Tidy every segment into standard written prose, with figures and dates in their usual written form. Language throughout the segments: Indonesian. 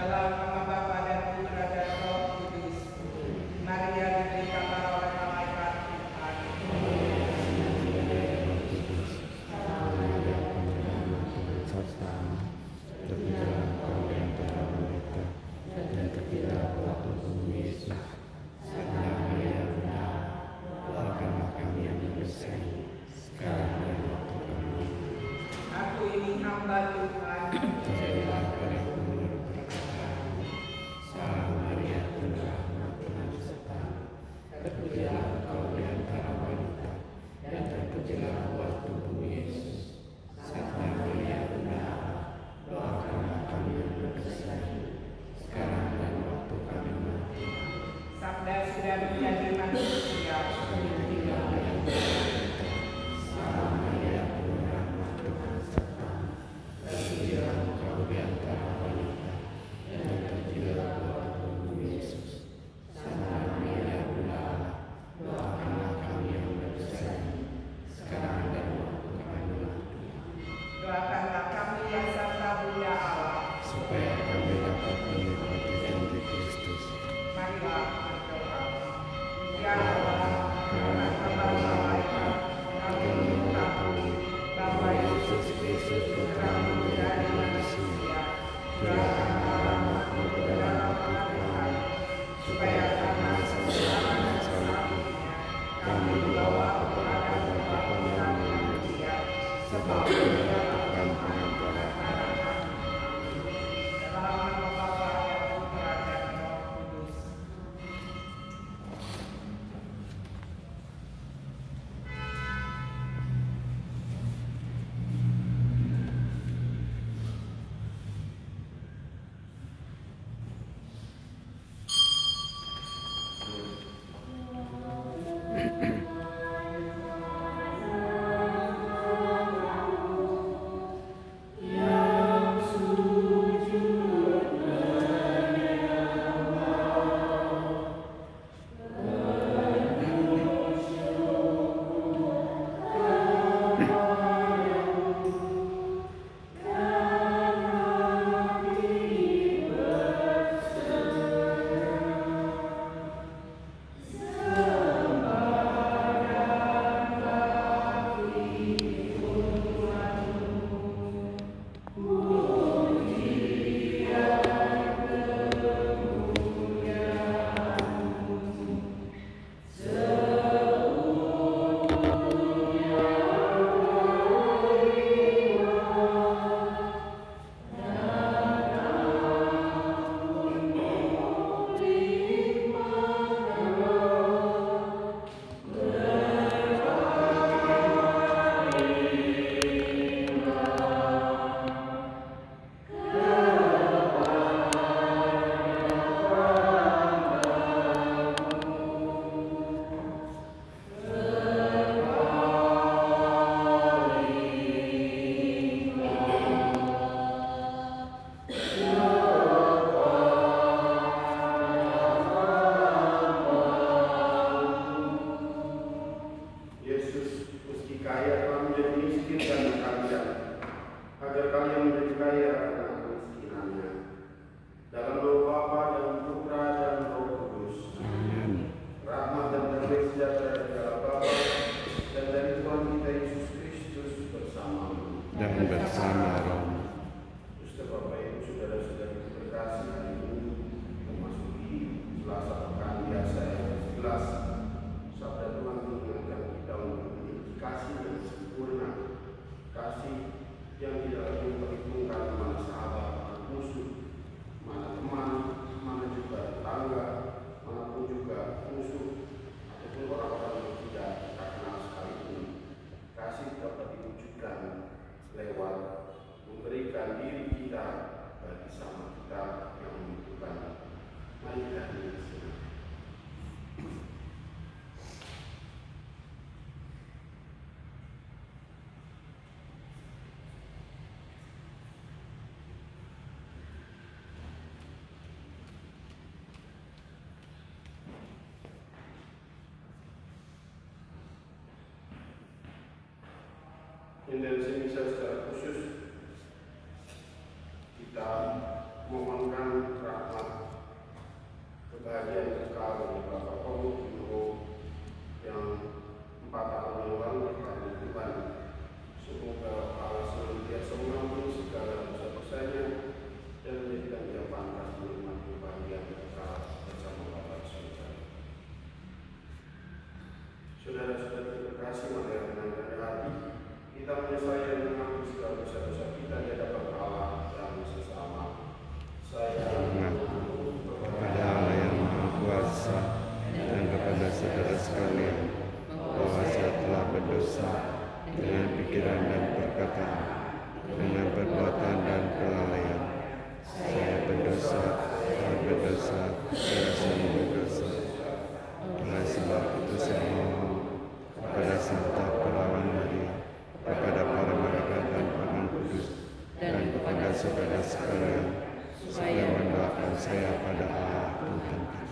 dalam nama Bapa dan Putra dan Roh Kudus. Maria diberi kabar oleh malaikat Tuhan. Serta terpujilah Engkau di antara wanita, dan terpujilah Tuhan Yesus. Santa Maria Bunda, doakanlah kami yang berdosa, sekarang dan waktu kami mati. Aku ini hamba Tuhan. Jadilah padaku menurut perkataanmu. Salam Maria, penuh rahmat Tuhan serta terpujilah Engkau di antara wanita, dan terpujilah buah tubuh Yesus. Santa Maria Bunda, doakanlah kami yang berdosa, sekarang dan waktu kami mati. Sabda sudah menjadi manusia. Salam Maria, penuh rahmat Tuhan serta terpujilah Engkau di antara wanita, dan terpujilah buah tubuh Yesus. Santa Maria Bunda Allah, doakanlah kami yang berdosa, sekarang dan waktu kami mati. Doakanlah kami yang serta Bunda Allah. Supaya kami dapat menikmati janji Kristus. Marilah berdoa. Ya Allah, karena kabar malaikat kami mengetahui bahwa Yesus Kristus putra menjadi manusia. Doakanlah rahmat-Mu ke dalam hati kami, supaya karena sengsara dan salibnya kami dibawa kepada kehidupan yang mulia, sebab Dia Tuhan pengampun kami. Dalam nama Bapa dan Putra dan Roh Kudus. Yesus, meski kaya telah menjadi miskin karena kalian, agar kalian menjadi kaya karena kemiskinannya. Dalam nama Bapa dan Putra dan Roh Kudus. Amin. Rahmat dan damai sejahtera dari Allah Bapa dan dari Tuhan kita Yesus Kristus bersamamu. Dan bersama rohmu. Ustaz Bapak Ibu saudara-saudari terkasih, hari ini memasuki Selasa pekan biasa yang ke-11. Sabda Tuhan mengingatkan kita untuk memiliki kasih yang sempurna, kasih yang tidak lagi memperhitungkan mana sahabat, mana musuh, mana teman, mana juga tetangga, manapun juga musuh ataupun orang-orang yang tidak kita kenal sekalipun. Kasih dapat diwujudkan lewat memberikan diri kita bagi sama kita yang membutuhkan. Mari kita berdoa. Dan semisal secara khusus kita mohonkan kebahagiaan kekal dari Bapak Komunikasi yang 4 tahun yang lalu berkali Tuhan. Semoga Allah senantiasa mengampuni segala dosa-dosanya dan menjadikan dia pantas menikmati kebahagiaan kekal bersama Bapa di surga. Saudara-saudara terkasih, mari dengan rendah hati kita menyesali dan mengakui segala dosa-dosa kita di hadapan Allah dan sesama. Saya mengaku kepada Allah yang Maha Kuasa dan kepada saudara sekalian bahwa saya telah berdosa dengan pikiran dan perkataan, dengan perbuatan dan kelalaian. Saya berdosa, saya sungguh berdosa. Oleh sebab itu saya mohon kepada Santa Perawan Maria, kepada para malaikat dan para kudus, dan kepada saudara sekalian, supaya mendoakan saya pada Allah Tuhan kita.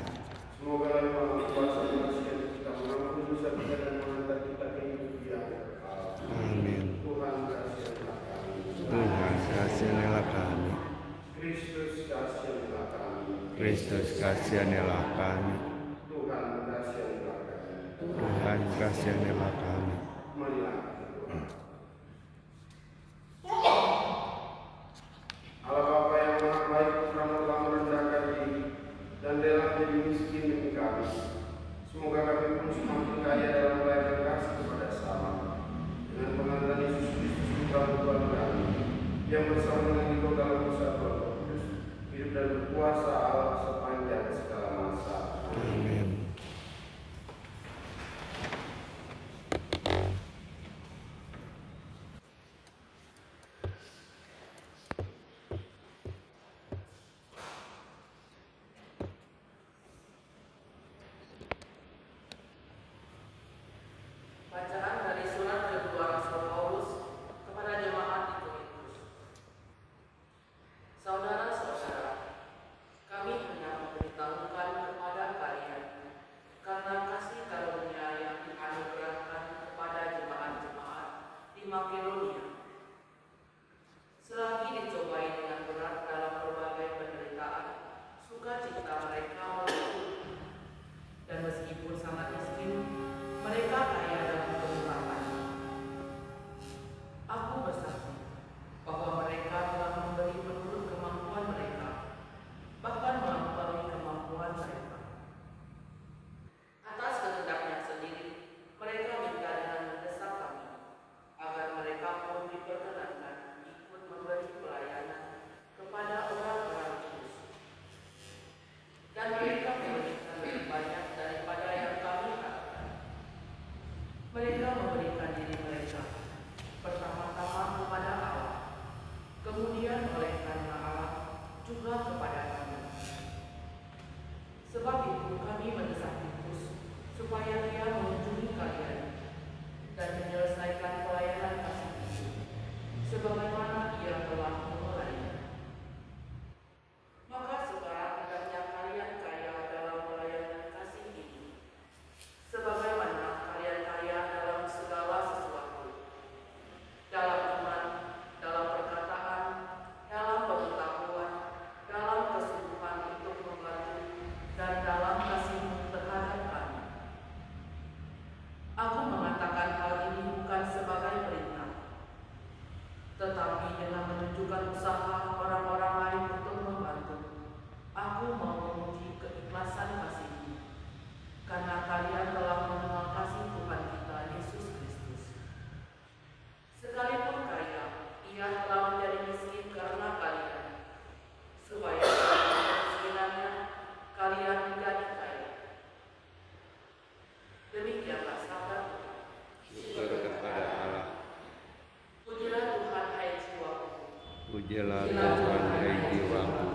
semoga Allah Maha Kuasa mengasihi kita, mengampuni dosa kita dan mengantar kita ke hidup yang kekal. Amin. Tuhan kasihilah kami. Tuhan kasihanilah kami. Kristus kasihilah kami. Kristus kasihanilah kami. Tuhan kasihilah kami. Tuhan kasihanilah kami. Marilah kita berdoa. Allah Bapa yang Maha Baik, Kamu telah merendahkan diri dan rela menjadi miskin demi kami. Semoga kami pun semakin kaya dalam pelayanan kasih kepada sesama. Dengan pengangkatan Yesus Kristus Putra Tuhan kami, yang bersama dengan Engkau dalam persatuan Roh Kudus, hidup dan berkuasa Allah sepanjang segala masa. Amin. Bacaan dari surat kedua Rasul Paulus kepada jemaat di Korintus. Saudara-saudara, kami hanya memberitahukan kepada kalian karena kasih karunia yang dianugerahkan kepada jemaat-jemaat di Makedonia. Selagi dicobai dengan berat dalam berbagai penderitaan, sukacita mereka melimpah. Dan meskipun sangat miskin, mereka kaya dalam keutamaan. Aku bersaksi bahwa mereka telah memberi menurut kemampuan mereka, bahkan melampaui kemampuan mereka. Atas kehendaknya sendiri, mereka minta dengan mendesak kami, agar mereka pun diperkenankan ikut memberi pelayanan kepada orang-orang kudus. Dan mereka memberikan lebih banyak daripada yang kami harapkan. Mereka memberikan diri mereka pertama-tama kepada Allah, kemudian oleh karena Allah juga kepada kami. Sebab itu kami mendesak Titus supaya dia mengunjungi kalian dan menyelesaikan pelayanan kasih itu, sebagaimana ia telah memulainya. Maka sekarang hendaknya kalian kaya dalam pelayanan kasih ini, sebagaimana kalian kaya dalam segala sesuatu, dalam iman, dalam perkataan, dalam pengetahuan, dalam kesungguhan untuk membantu, dan dalam kasihmu terhadap kami. Aku mengatakan hal ini bukan sebagai perintah, tetapi dengan menunjukkan usaha orang-orang lain untuk membantu. Aku mau memuji keikhlasan kasihmu, karena kalian telah mengenal kasih Tuhan kita Yesus Kristus. Sekalipun kaya, Ia telah menjadi miskin karena kalian, supaya dengan kemiskinannya kalian menjadi kaya. Demikianlah sabda Tuhan. Syukur kepada Allah. Pujilah Tuhan, hai jiwaku. Pujilah Tuhan hai jiwaku.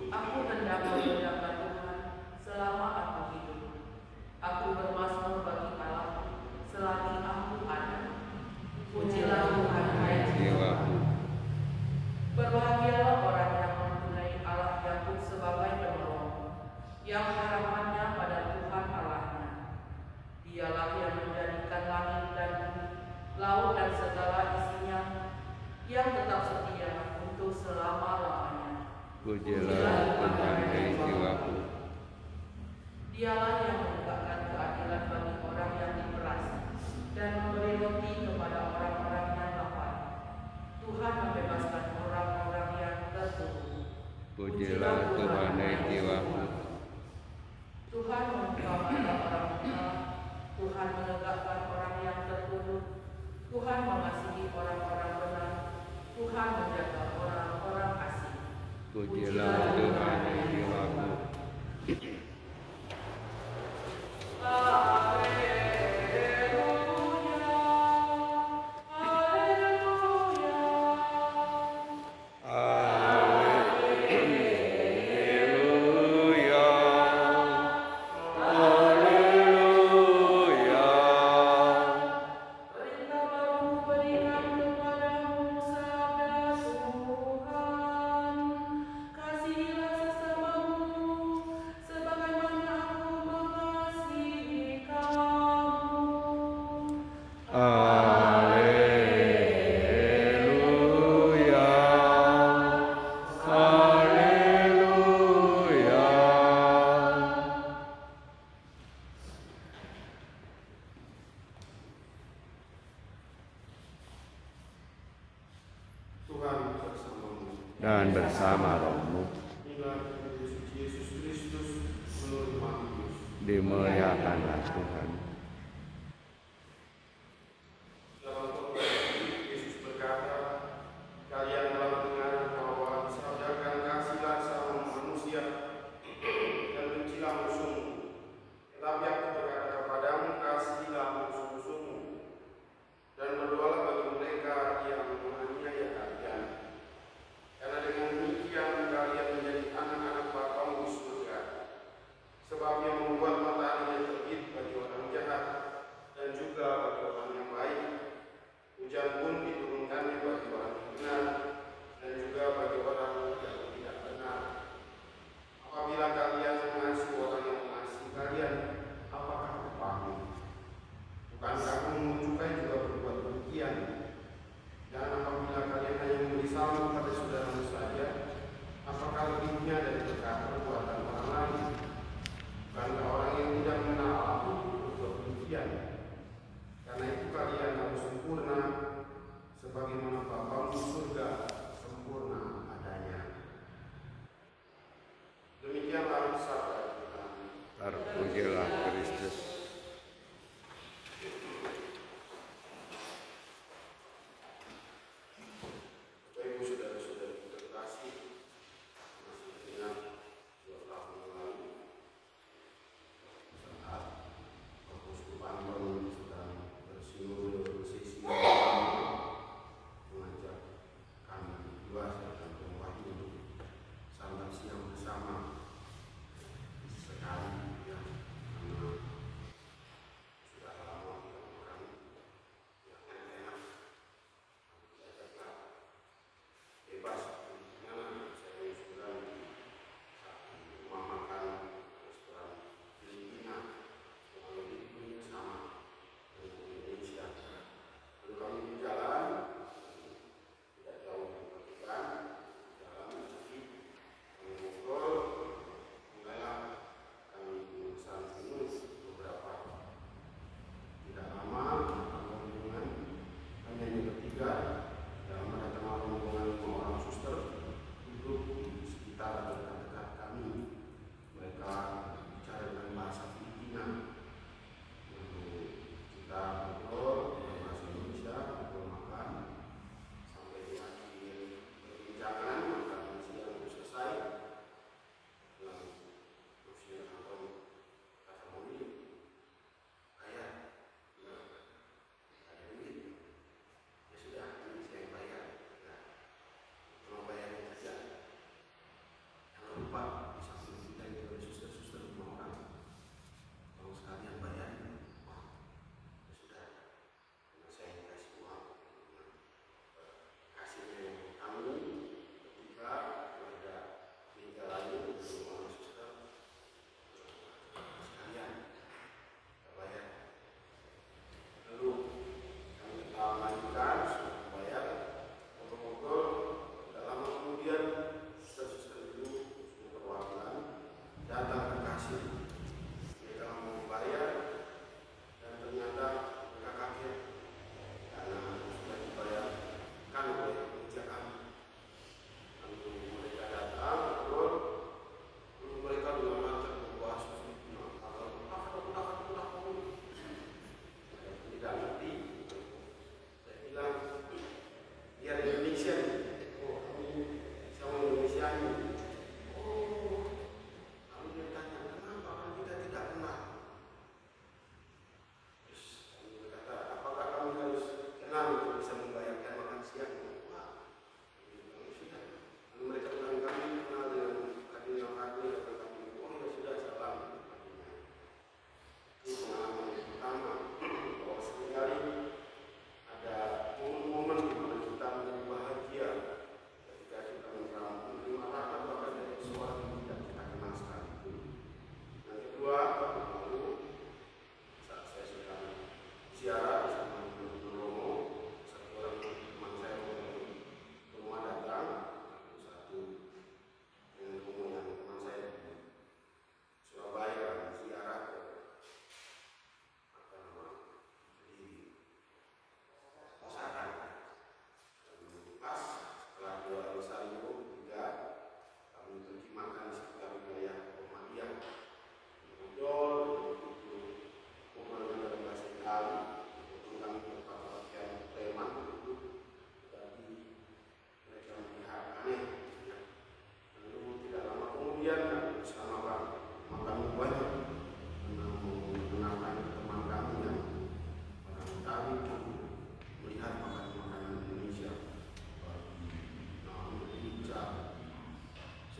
Aku hendak memuliakan Tuhan selama aku hidup. Aku bermazmur bagi Allah selagi aku ada. Pujilah Tuhan, hai Jiwaku. Berbahagialah orang yang mempunyai Allah Yakub sebagai penolong, yang harapannya pada Tuhan Allahnya. Dialah yang menjadikan langit dan bumi, laut dan segala isinya, yang tetap setia untuk selama-lamanya. Pujilah Tuhan hai jiwaku. Dialah yang menegakkan keadilan bagi orang yang diperas dan memberi roti kepada orang-orang yang lapar. Tuhan membebaskan orang-orang yang tertutup. Pujilah Tuhan jiwaku. Tuhan membuka mata orang buta. Tuhan menegakkan orang yang tertutup. Tuhan mengasihi orang-orang benar. Tuhan menjaga orang-orang asing. Pujilah Tuhan jiwaku. Dan bersama rohmu Yesus Kristus menurut Matius. dimuliakanlah Tuhan. Dalam khotbah Yesus berkata, kalian telah mendengar bahwa disabdakan kasihlah sama manusia dan bencilah musuhmu. Tetapi aku berkata kepadamu, kasihilah musuh-musuhmu dan berdoalah bagi mereka yang menganiaya kalian. Karena dengan demikian kalian menjadi anak-anak Bapamu di surga. Sebab Ia membuat mataharinya terbit bagi orang jahat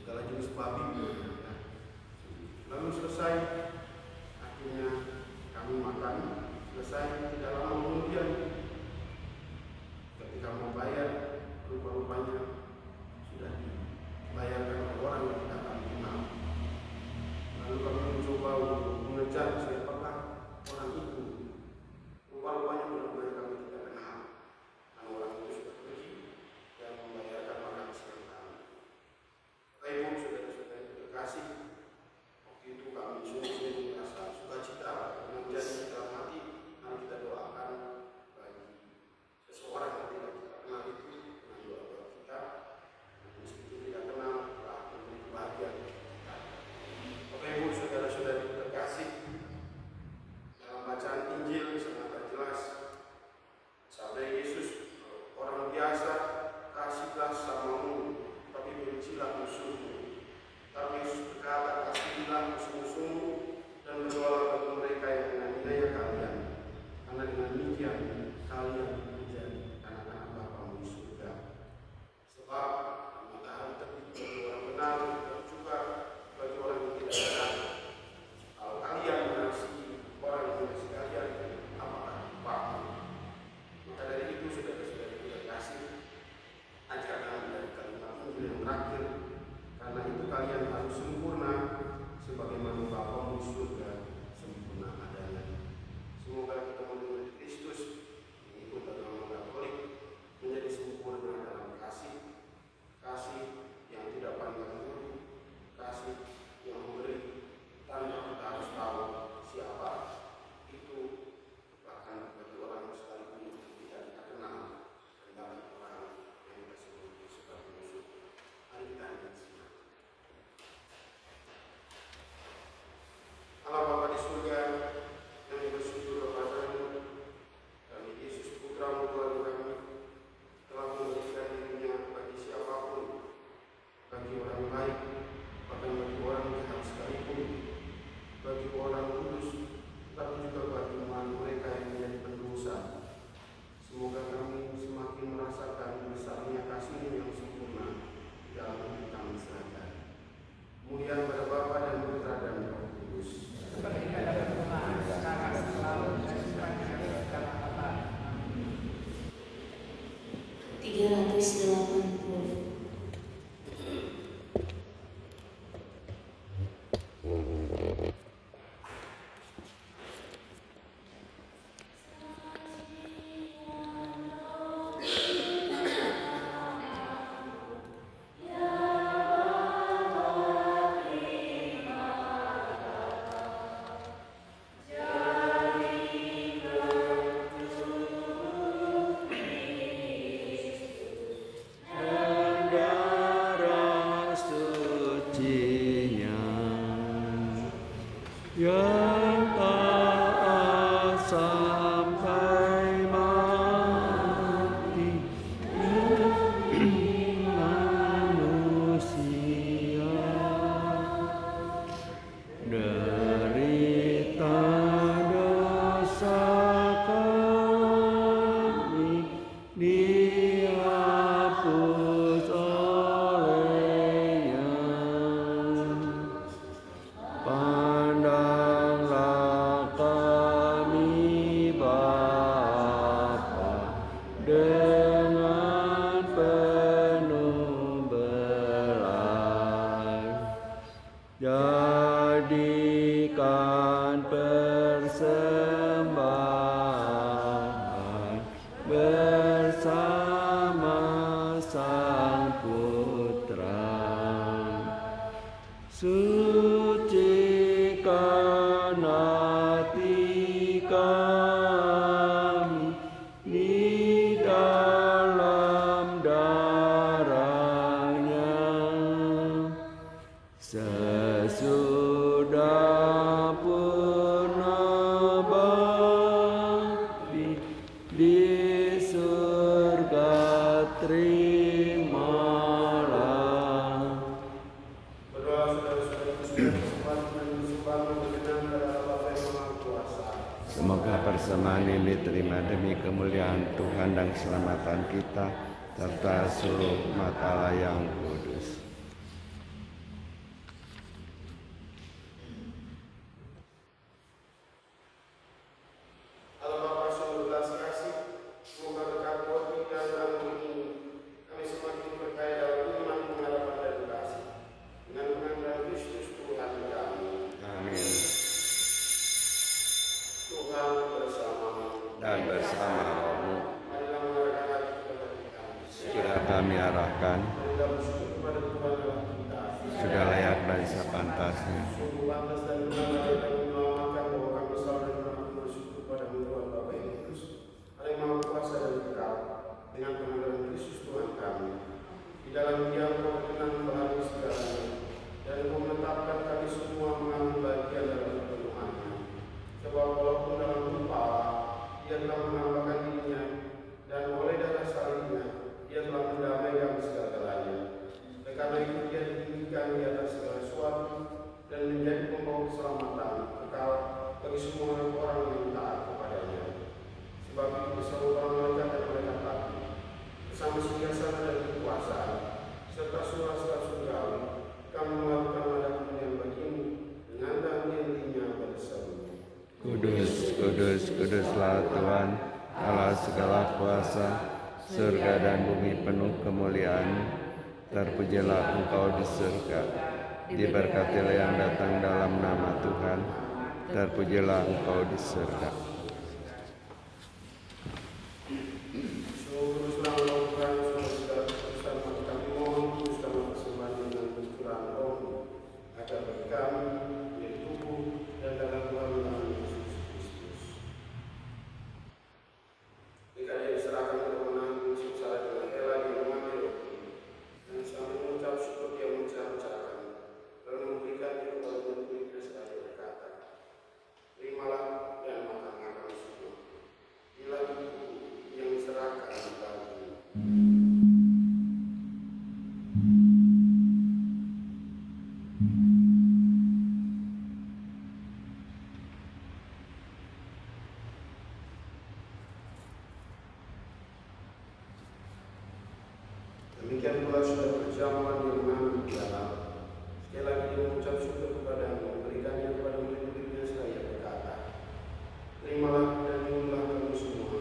segala jenis babi pun ya. Lalu selesai, akhirnya kami makan, selesai. Tidak lama kemudian ketika mau bayar, rupa-rupanya sudah dibayarkan oleh orang yang tidak kami kenal. Lalu kami mencoba untuk mengejar siapakah orang itu. Rupa-rupanya benar-benar kami tidak kenal. Karena orang itu sudah pergi dan membayarkan makan siang kami. Ibu, saudara-saudara terkasih, waktu itu kami sungguh merasa sukacita dengan janji dalam hati. Mari kita doakan bagi seseorang yang tidak kita kenal itu dengan doa-doa kita. Meskipun tidak kenal, telah memberi kebahagiaan kita. Bapak Ibu, saudara-saudari terkasih, dalam bacaan Injil sangat jelas sabda Yesus, orang biasa kasihlah samamu, tapi bencilah musuhmu. Tapi Yesus berkata, kasihilah musuh-musuhmu dan berdoalah bagi mereka yang menganiaya kalian, karena dengan demikian kalian menjadi anak-anak Bapamu di surga. Sebab matahari terbit bagi orang benar dan juga bagi orang yang tidak benar. Kalau kalian mengasihi orang yang mengasihi kalian, apakah Bapamu? Maka dari itu saudara-saudara kita kasih ajaran dari kalimat Injil yang terakhir, karena itu kalian harus sempurna sebagaimana Bapamu di surga sempurna adanya. Semoga kita menurut Kristus mengikut agama Katolik menjadi sempurna dalam kasih, kasih yang tidak pandang bulu, kasih yang memberi tanpa kita harus tahu siapa itu, bahkan bagi orang sekalipun tidak kita kenal, dan bagi orang yang kita sebut sebagai musuh. Mari kita lihat semua. Allah Bapa di surga, yang bersyukur kepadamu, kami Yesus Putra-Mu Tuhan kami telah memberikan dirinya bagi siapapun, bagi orang baik, bahkan bagi orang jahat sekalipun, bagi orang kudus, tapi juga bagi mereka yang menjadi pendosa. Semoga kami semakin merasakan besarnya kasih yang sempurna dalam hidup kami sehari-hari. Kemudian pada Bapa dan Putra dan Roh Kudus. Seperti pada permulaan, sekarang, selalu, dan sepanjang segala abad. 380. yang taat sampai mati demi manusia, derita dosa kami dihapus olehnya. Pandanglah kami Bapa dengan penuh belas, jadikan persembahan bersama Sang Putra. Sucikan hati kami di dalam darahnya. Sesudah purna bakti di surga terimalah. Berdoa saudara-saudara kesempatan dan kesempatan berkenan kepada Bapa yang Maha Kuasa. Semoga persembahan ini diterima demi kemuliaan Tuhan dan keselamatan kita serta seluruh umat Allah yang kudus. atasnya. Sungguh pantas dan benar yang menyelamatkan bahwa kami selalu dan mengaku bersyukur pada Tuhan Bapa yang kudus, Allah yang Maha Kuasa dan kekal, dengan pengadilan Kristus Tuhan kami. Di dalam Dia Engkau berkenan melalui segalanya, dan Engkau menetapkan kami semua mengambil bagian dalam perpenuhannya. Sebab walaupun dalam rupa Allah, Dia telah menambahkan dirinya, dan oleh darah salibnya, Dia telah mendamaikan segala-galanya. Karena itu Dia ditinggikan di atas segala sesuatu dan menjadi pembawa keselamatan kekal bagi semua orang yang taat kepadanya. Sebab itu bersama para malaikat dan malaikat agung, bersama singgasana dan kekuasaan, serta surah-surah surgawi, kami melakukan nada pujian bagimu dengan henti-hentinya berseru. Kudus, kudus, kuduslah Tuhan, Allah segala kuasa, surga dan bumi penuh kemuliaan. Terpujilah Engkau di surga, diberkatilah yang datang dalam nama Tuhan. Terpujilah Engkau di surga. Demikian pula sudah berjamaah dia mengambil dalam. Sekali lagi dia mengucap syukur kepadamu, memberikannya kepada murid-muridnya seraya berkata, terimalah dan minumlah kamu semua.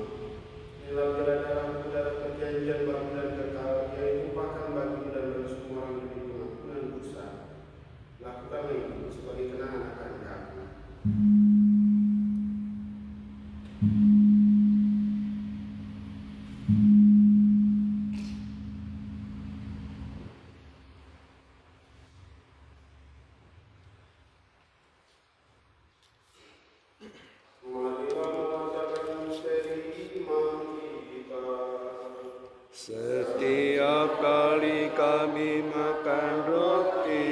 Inilah darah-darahku, darah perjanjian baru dan kekal, yang ditumpahkan bagimu dan bagi semua orang demi pengampunan dosa. Lakukanlah itu sebagai kenangan akan kamu. Setiap kali kami makan roti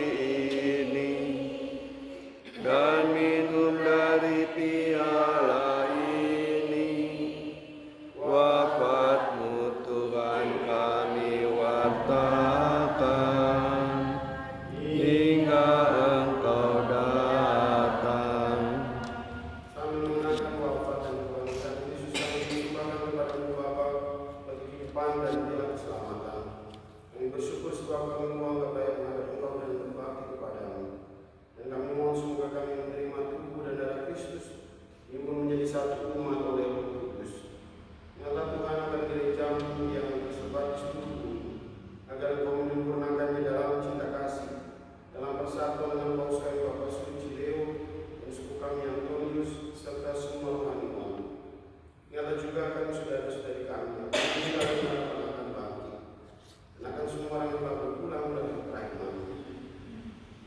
ini dan minum dari piala ini, wafat-Mu Tuhan kami wartakan hingga Engkau datang. Sambil mengenangkan wafat dan kebangkitan Yesus kami persembahkan kepada-Mu Bapa bagi kehidupan dan jalan keselamatan. Kami bersyukur sebab kami menganggap layak menghadap Engkau dan berbakti kepada-Mu. Dan kami mohon semoga kami menerima tubuh dan darah Kristus, timbul menjadi satu umat oleh Roh Kudus. Nyata Tuhan akan gereja-Mu yang tersebar di seluruh bumi, agar Engkau menyempurnakannya dalam cinta kasih, dalam persatuan dengan Paus kami Bapak Suci Leo dan suku kami Antonius serta semua rohaniwan. Nyata juga kami saudara-saudari kami yang akan bangkit, dan akan semua orang yang telah berpulang dari kerahiman.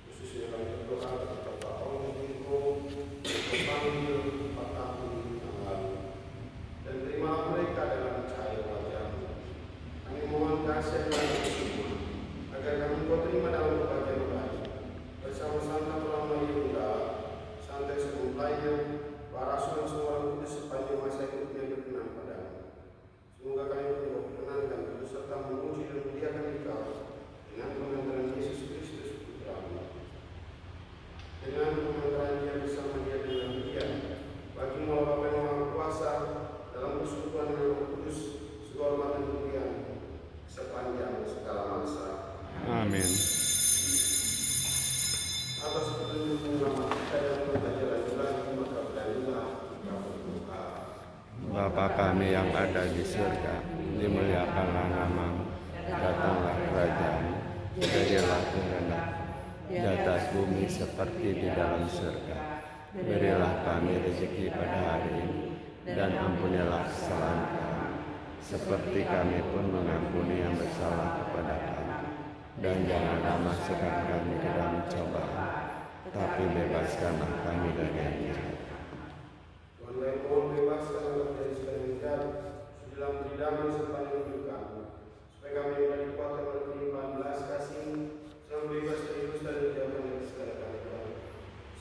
Khususnya kami berdoa kepada Bapak Omniko yang terpanggil 4 tahun yang lalu, dan terimalah mereka dalam cahaya wajah-Mu. Kami mohon kasih kepada semua, agar kami Kau terima dalam kebahagiaan baik, bersama Santa Maria Bunda, Santa Sebelum lainnya, para rasul dan semua orang kudus sepanjang masa hidupnya berkenan padamu. Semoga kami Kau perkenankan terus serta memuji dan memuliakan Engkau dengan pengantaran Yesus Kristus Putra-Mu. Dengan pengantaran Dia bersama Dia dengan Dia, bagi Allah Bapa yang Maha Kuasa, dalam persekutuan dengan Roh Kudus, segala hormat dan kemuliaan sepanjang segala masa. Amin. Atas petunjuk menyelamat kita dan berjalan lagi, maka beranilah kita berdoa. Bapa kami yang ada di surga, dimuliakanlah nama-Mu, datanglah kerajaan-Mu, jadilah kehendak-Mu di atas bumi seperti di dalam surga. Berilah kami rezeki pada hari ini, dan ampunilah kesalahan kami, seperti kami pun mengampuni yang bersalah kepada kami. Dan janganlah masukkan kami ke dalam cobaan, tetapi bebaskanlah kami dari yang jahat. Tuhan kami mohon bebaskan kami dari segala yang jahat, dalam bidang sepanjang hidup kami, supaya kami dapat dikuatkan oleh kelimpahan belas kasih, selalu bebas dari dosa dan jauhkan dari segala kejahatan,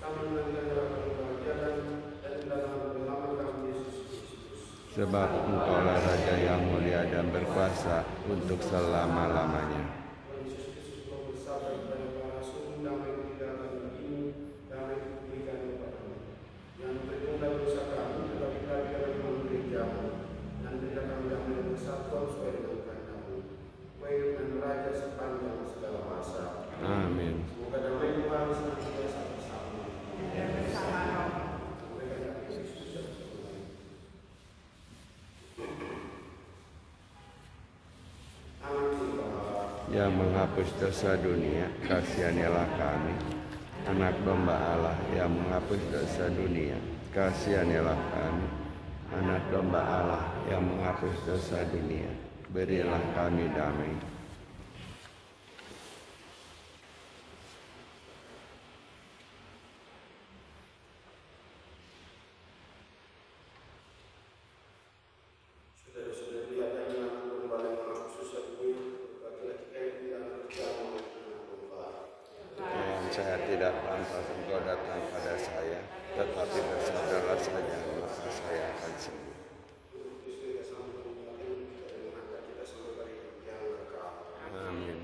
sambil menantikan harapan kebahagiaan dan kedatangan penyelamat kami Yesus Kristus. Sebab Engkaulah Raja yang mulia dan berkuasa untuk selama-lamanya. Tuhan Yesus Kristus telah bersabda kepada para rasul, damai kutinggalkan bagimu, damai kuberikan kepadamu. Yang berikan dosa kami, tetapi kami akan memberi jamu. Dan berikan kami damai dan persatuan sesuai dengan kehendak-Mu. Kau hidup dan beraja sepanjang segala masa. Amin. Semoga damai Tuhan senantiasa bersama. Dan bersama roh. Yang menghapus dosa dunia, kasihanilah kami. Anak domba Allah yang menghapus dosa dunia, kasihanilah kami. Anak domba Allah yang menghapus dosa dunia, berilah kami damai. Saudara-saudari, ada yang domba yang menghapus dosa dunia, bagi kita yang tidak berjalan dengan domba. Tuhan, saya tidak pantas Engkau datang pada saya, tetapi bersabdalah saja, maka saya akan sembuh. Amin.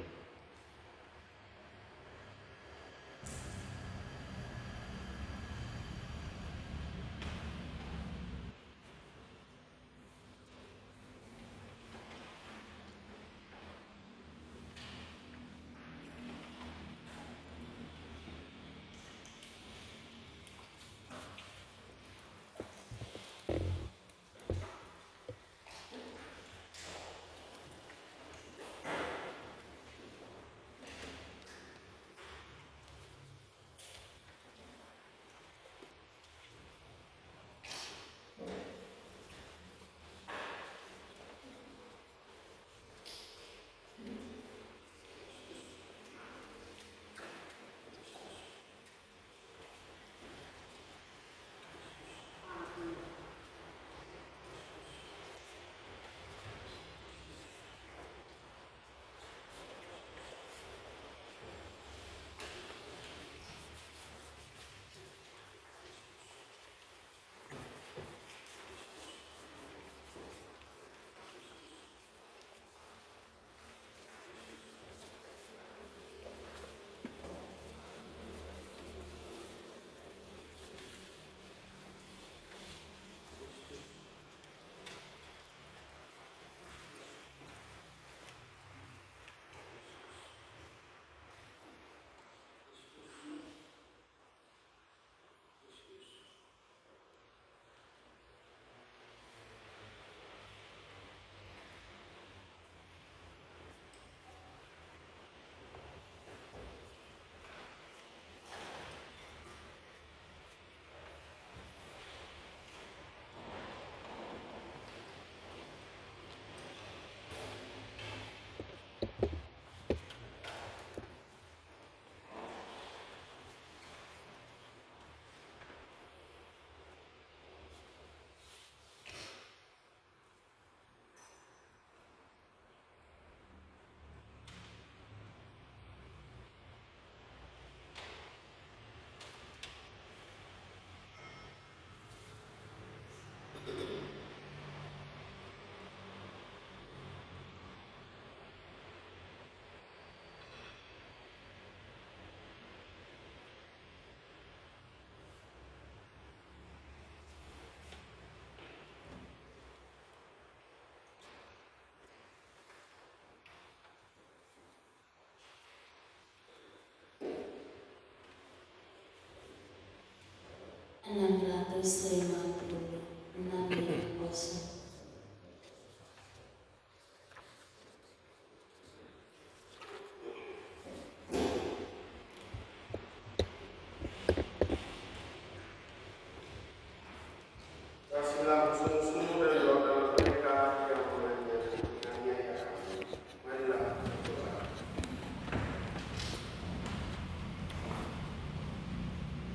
Kasihlah musuh-musuhmu dan doakan mereka yang menganiaya kami. Marilah berdoa.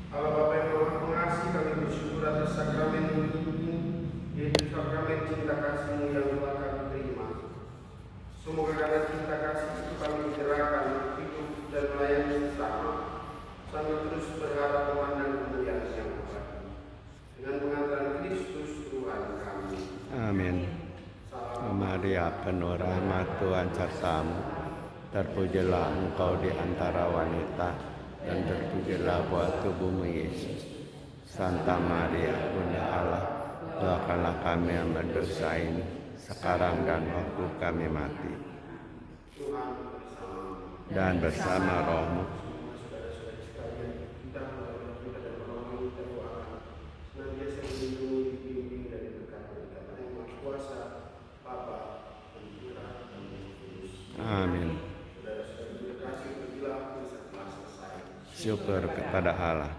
Allah Bapa yang Maha Pengasih, kami bersyukur atas sakramen ini, yaitu sakramen cinta kasih-Mu yang telah kami terima. Semoga karena cinta kasih itu kami digerakkan hidup dan melayani sesama, sambil terus berharap memandang kemuliaan Yang Abadi. Dengan pengantaran Kristus Tuhan kami. Amin. Maria penuh rahmat, Tuhan sertamu. Terpujilah engkau di antara wanita, dan terpujilah buah tubuhmu Yesus. Santa Maria, Bunda Allah, doakanlah kami yang berdosa ini, sekarang dan waktu kami mati. Tuhan bersamamu. Dan bersama rohmu. Saudara-saudara sekalian, kita mengucapkan kita dan menolong kita doakan senantiasa dilindungi, dibimbing dan diberkati oleh Tuhan Yang Maha Kuasa, Bapa dan Putra dan Roh Kudus. Amin. Saudara-saudara terkasih, pergilah, misa telah selesai. Syukur kepada Allah.